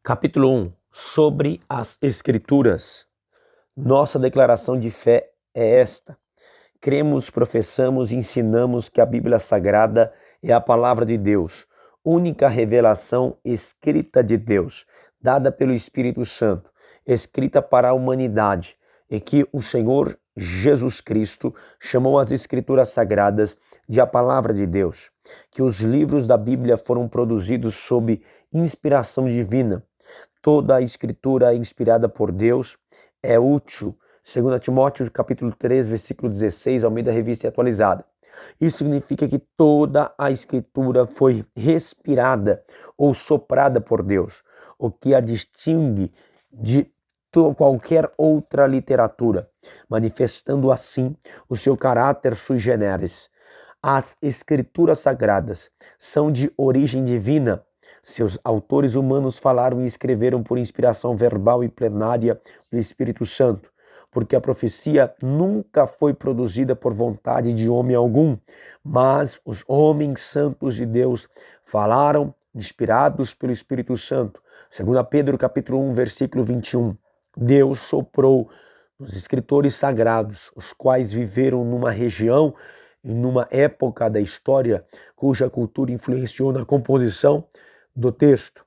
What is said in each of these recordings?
Capítulo 1. Sobre as Escrituras. Nossa declaração de fé é esta: cremos, professamos e ensinamos que a Bíblia Sagrada é a palavra de Deus, única revelação escrita de Deus, dada pelo Espírito Santo, escrita para a humanidade, e que o Senhor Jesus Cristo chamou as Escrituras Sagradas de a palavra de Deus, que os livros da Bíblia foram produzidos sob inspiração divina. Toda a Escritura inspirada por Deus é útil. 2 Timóteo capítulo 3, versículo 16, Almeida Revista e Atualizada. Isso significa que toda a Escritura foi respirada ou soprada por Deus, o que a distingue de qualquer outra literatura, manifestando assim o seu caráter sui generis. As Escrituras Sagradas são de origem divina. Seus autores humanos falaram e escreveram por inspiração verbal e plenária do Espírito Santo, porque a profecia nunca foi produzida por vontade de homem algum, mas os homens santos de Deus falaram, inspirados pelo Espírito Santo. 2 Pedro capítulo 1, versículo 21. Deus soprou nos escritores sagrados, os quais viveram numa região e numa época da história cuja cultura influenciou na composição do texto.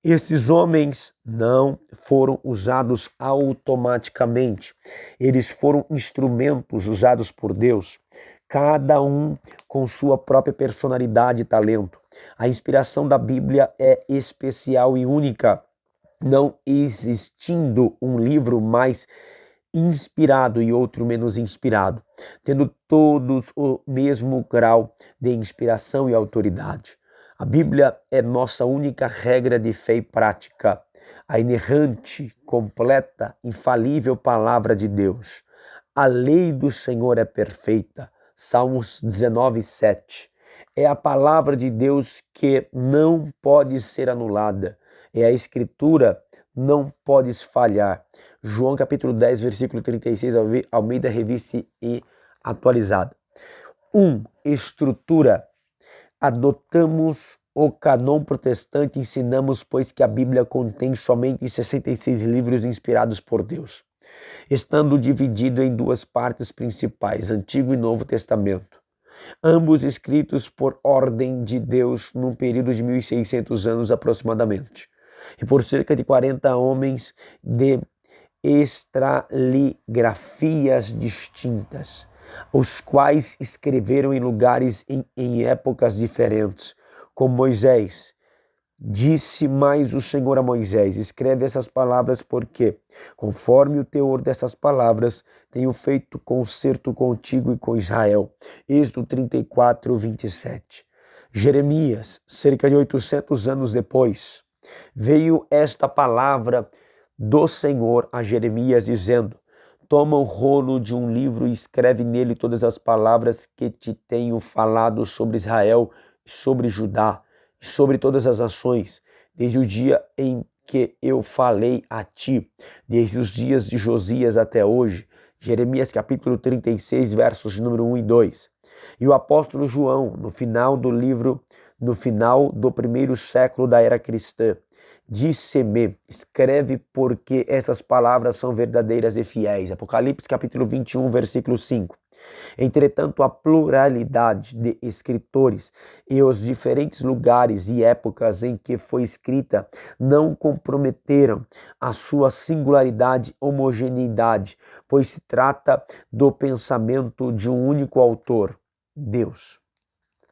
Esses homens não foram usados automaticamente. Eles foram instrumentos usados por Deus, cada um com sua própria personalidade e talento. A inspiração da Bíblia é especial e única, não existindo um livro mais inspirado e outro menos inspirado, tendo todos o mesmo grau de inspiração e autoridade. A Bíblia é nossa única regra de fé e prática, a inerrante, completa, infalível palavra de Deus. A lei do Senhor é perfeita. Salmos 19, 7. É a palavra de Deus que não pode ser anulada. É a Escritura, não pode falhar. João capítulo 10, versículo 36, Almeida Revista e Atualizada. 1. Estrutura. Adotamos o cânon protestante e ensinamos, pois, que a Bíblia contém somente 66 livros inspirados por Deus, estando dividido em duas partes principais, Antigo e Novo Testamento, ambos escritos por ordem de Deus num período de 1600 anos aproximadamente, e por cerca de 40 homens de estratigrafias distintas, os quais escreveram em lugares em épocas diferentes, como Moisés. Disse mais o Senhor a Moisés: escreve essas palavras, porque, conforme o teor dessas palavras, tenho feito concerto contigo e com Israel. Êxodo 34, 27. Jeremias, cerca de 800 anos depois, veio esta palavra do Senhor a Jeremias, dizendo: toma o rolo de um livro e escreve nele todas as palavras que te tenho falado sobre Israel, sobre Judá, e sobre todas as nações, desde o dia em que eu falei a ti, desde os dias de Josias até hoje. Jeremias capítulo 36, versos número 1 e 2. E o apóstolo João, no final do primeiro século da era cristã, disse-me: escreve, porque essas palavras são verdadeiras e fiéis. Apocalipse capítulo 21, versículo 5. Entretanto, a pluralidade de escritores e os diferentes lugares e épocas em que foi escrita não comprometeram a sua singularidade e homogeneidade, pois se trata do pensamento de um único autor, Deus.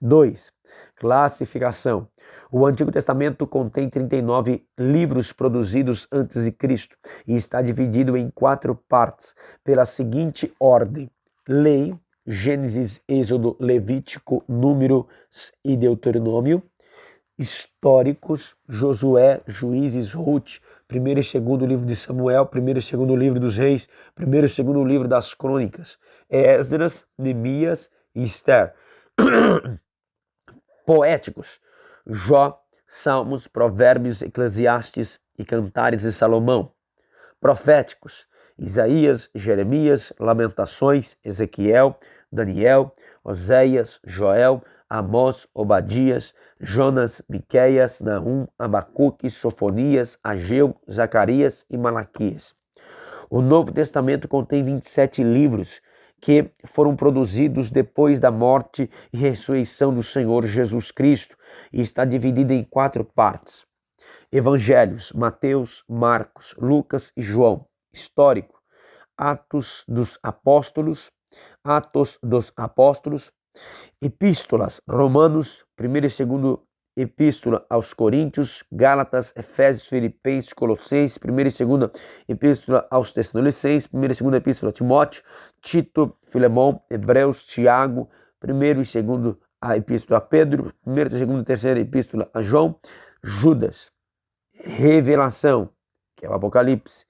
2. Classificação. O Antigo Testamento contém 39 livros produzidos antes de Cristo e está dividido em 4 partes pela seguinte ordem: Lei, Gênesis, Êxodo, Levítico, Números e Deuteronômio. Históricos, Josué, Juízes, Ruth, 1º e 2º livro de Samuel, 1º e 2º livro dos Reis, 1º e 2º livro das Crônicas, Esdras, Neemias e Esther. Poéticos, Jó, Salmos, Provérbios, Eclesiastes e Cantares de Salomão. Proféticos, Isaías, Jeremias, Lamentações, Ezequiel, Daniel, Oséias, Joel, Amós, Obadias, Jonas, Miqueias, Naum, Abacuque, Sofonias, Ageu, Zacarias e Malaquias. O Novo Testamento contém 27 livros que foram produzidos depois da morte e ressurreição do Senhor Jesus Cristo e está dividido em 4 partes. Evangelhos: Mateus, Marcos, Lucas e João. Histórico: Atos dos Apóstolos, Epístolas: Romanos, 1ª e 2ª Epístola aos Coríntios, Gálatas, Efésios, Filipenses, Colossenses, 1ª e 2ª Epístola aos Tessalonicenses, 1ª e 2ª Epístola a Timóteo, Tito, Filemão, Hebreus, Tiago, 1º e 2º a Epístola a Pedro, 1ª, 2ª e 3ª Epístola a João, Judas. Revelação, que é o Apocalipse.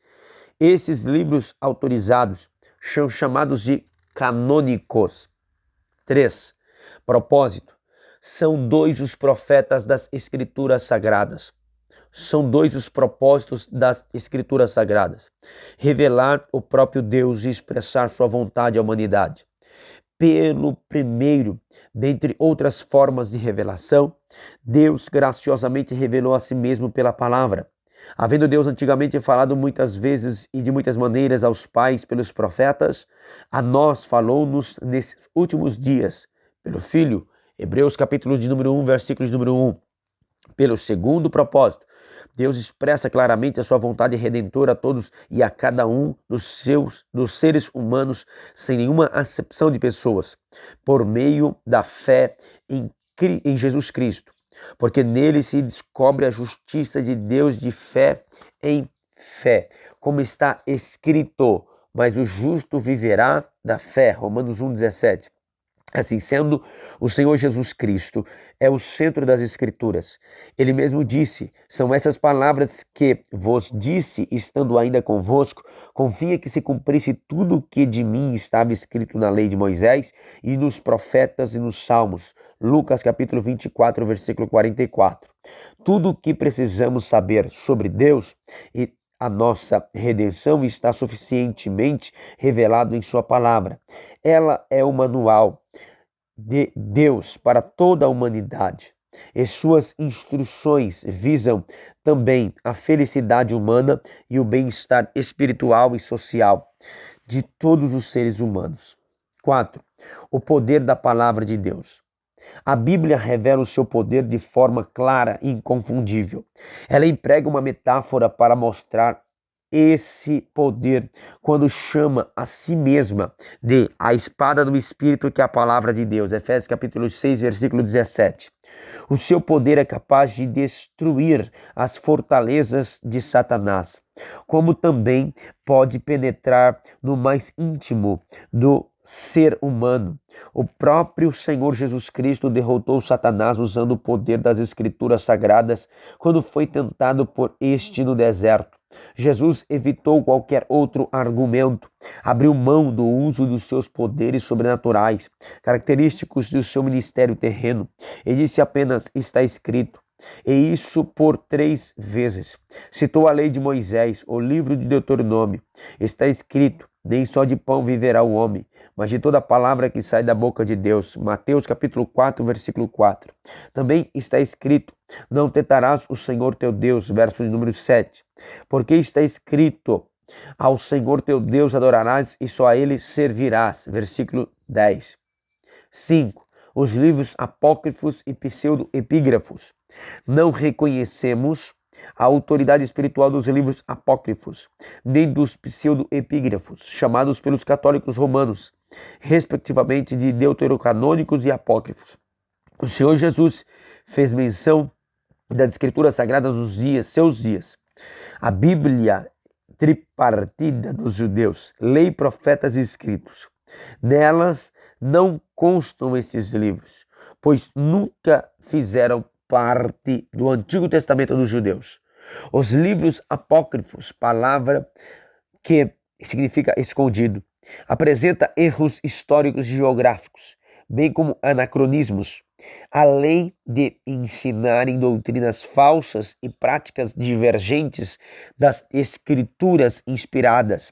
Esses livros autorizados são chamados de canônicos. 3. Propósito: são 2 os profetas das Escrituras Sagradas. São 2 os propósitos das Escrituras Sagradas: revelar o próprio Deus e expressar sua vontade à humanidade. Pelo primeiro, dentre outras formas de revelação, Deus graciosamente revelou a si mesmo pela palavra. Havendo Deus antigamente falado muitas vezes e de muitas maneiras aos pais pelos profetas, a nós falou-nos nesses últimos dias pelo Filho. Hebreus capítulo de número 1, versículos número 1. Pelo segundo propósito, Deus expressa claramente a sua vontade redentora a todos e a cada um dos seres humanos, sem nenhuma acepção de pessoas, por meio da fé em Jesus Cristo, porque nele se descobre a justiça de Deus de fé em fé, como está escrito: mas o justo viverá da fé. Romanos 1,17. Assim sendo, o Senhor Jesus Cristo é o centro das Escrituras. Ele mesmo disse: são essas palavras que vos disse, estando ainda convosco, convinha que se cumprisse tudo o que de mim estava escrito na lei de Moisés e nos profetas e nos salmos. Lucas capítulo 24, versículo 44. Tudo o que precisamos saber sobre Deus e a nossa redenção está suficientemente revelado em sua palavra. Ela é o manual de Deus para toda a humanidade. E suas instruções visam também a felicidade humana e o bem-estar espiritual e social de todos os seres humanos. 4. O poder da palavra de Deus. A Bíblia revela o seu poder de forma clara e inconfundível. Ela emprega uma metáfora para mostrar esse poder quando chama a si mesma de a espada do Espírito, que é a palavra de Deus. Efésios capítulo 6, versículo 17. O seu poder é capaz de destruir as fortalezas de Satanás, como também pode penetrar no mais íntimo do ser humano. O próprio Senhor Jesus Cristo derrotou Satanás usando o poder das Escrituras Sagradas quando foi tentado por este no deserto. Jesus evitou qualquer outro argumento, abriu mão do uso dos seus poderes sobrenaturais, característicos do seu ministério terreno, e disse apenas: está escrito. E isso por 3 vezes. Citou a lei de Moisés, o livro de Deuteronômio. Está escrito: nem só de pão viverá o homem, mas de toda palavra que sai da boca de Deus. Mateus capítulo 4, versículo 4. Também está escrito: não tentarás o Senhor teu Deus, verso de número 7. Porque está escrito: ao Senhor teu Deus adorarás e só a ele servirás, versículo 10. 5. Os livros apócrifos e pseudo-epígrafos. Não reconhecemos a autoridade espiritual dos livros apócrifos, nem dos pseudo-epígrafos, chamados pelos católicos romanos, respectivamente de deuterocanônicos e apócrifos. O Senhor Jesus fez menção das Escrituras Sagradas nos seus dias. A Bíblia tripartida dos judeus, lei, profetas e escritos. Nelas não constam esses livros, pois nunca fizeram parte do Antigo Testamento dos judeus. Os livros apócrifos, palavra que significa escondido, apresenta erros históricos e geográficos, bem como anacronismos, além de ensinarem doutrinas falsas e práticas divergentes das escrituras inspiradas.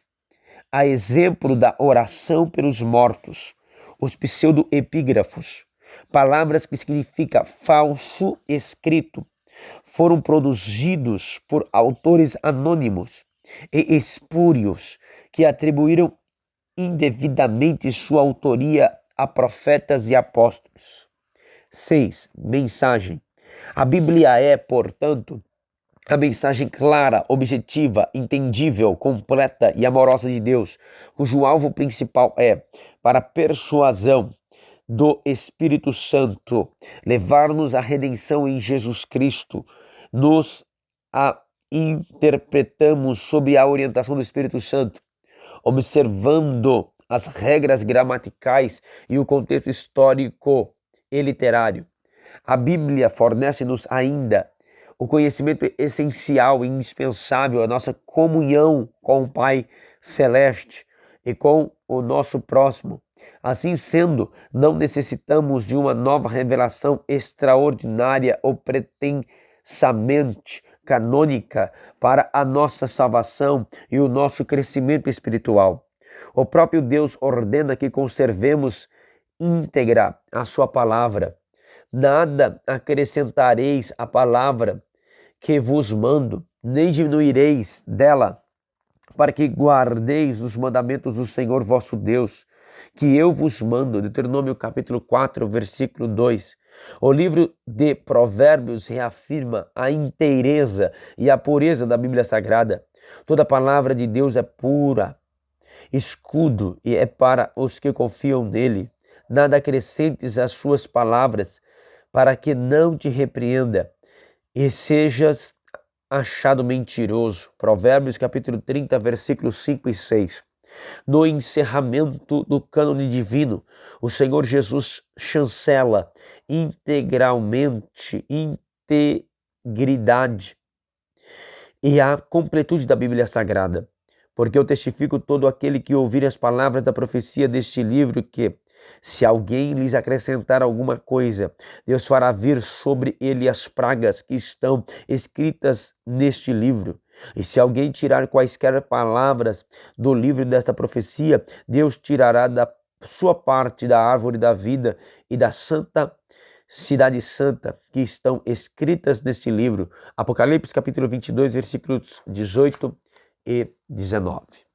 A exemplo da oração pelos mortos, os pseudo-epígrafos palavras que significa falso escrito, foram produzidos por autores anônimos e espúrios que atribuíram indevidamente sua autoria a profetas e apóstolos. 6. Mensagem. A Bíblia é, portanto, a mensagem clara, objetiva, entendível, completa e amorosa de Deus, cujo alvo principal é, para a persuasão do Espírito Santo, levar-nos à redenção em Jesus Cristo. Nos a interpretamos sob a orientação do Espírito Santo, observando as regras gramaticais e o contexto histórico e literário. A Bíblia fornece-nos ainda o conhecimento essencial e indispensável à nossa comunhão com o Pai Celeste e com o nosso próximo. Assim sendo, não necessitamos de uma nova revelação extraordinária ou pretensamente canônica para a nossa salvação e o nosso crescimento espiritual. O próprio Deus ordena que conservemos íntegra a sua palavra. Nada acrescentareis à palavra que vos mando, nem diminuireis dela, para que guardeis os mandamentos do Senhor vosso Deus, que eu vos mando. Deuteronômio capítulo 4, versículo 2. O livro de Provérbios reafirma a inteireza e a pureza da Bíblia Sagrada. Toda palavra de Deus é pura, escudo e é para os que confiam nele. Nada acrescentes às suas palavras, para que não te repreenda e sejas achado mentiroso. Provérbios capítulo 30, versículos 5 e 6. No encerramento do cânone divino, o Senhor Jesus chancela integralmente integridade e a completude da Bíblia Sagrada. Porque eu testifico todo aquele que ouvir as palavras da profecia deste livro que, se alguém lhes acrescentar alguma coisa, Deus fará vir sobre ele as pragas que estão escritas neste livro. E se alguém tirar quaisquer palavras do livro desta profecia, Deus tirará da sua parte da árvore da vida e da santa cidade santa que estão escritas neste livro. Apocalipse capítulo 22, versículos 18 e 19.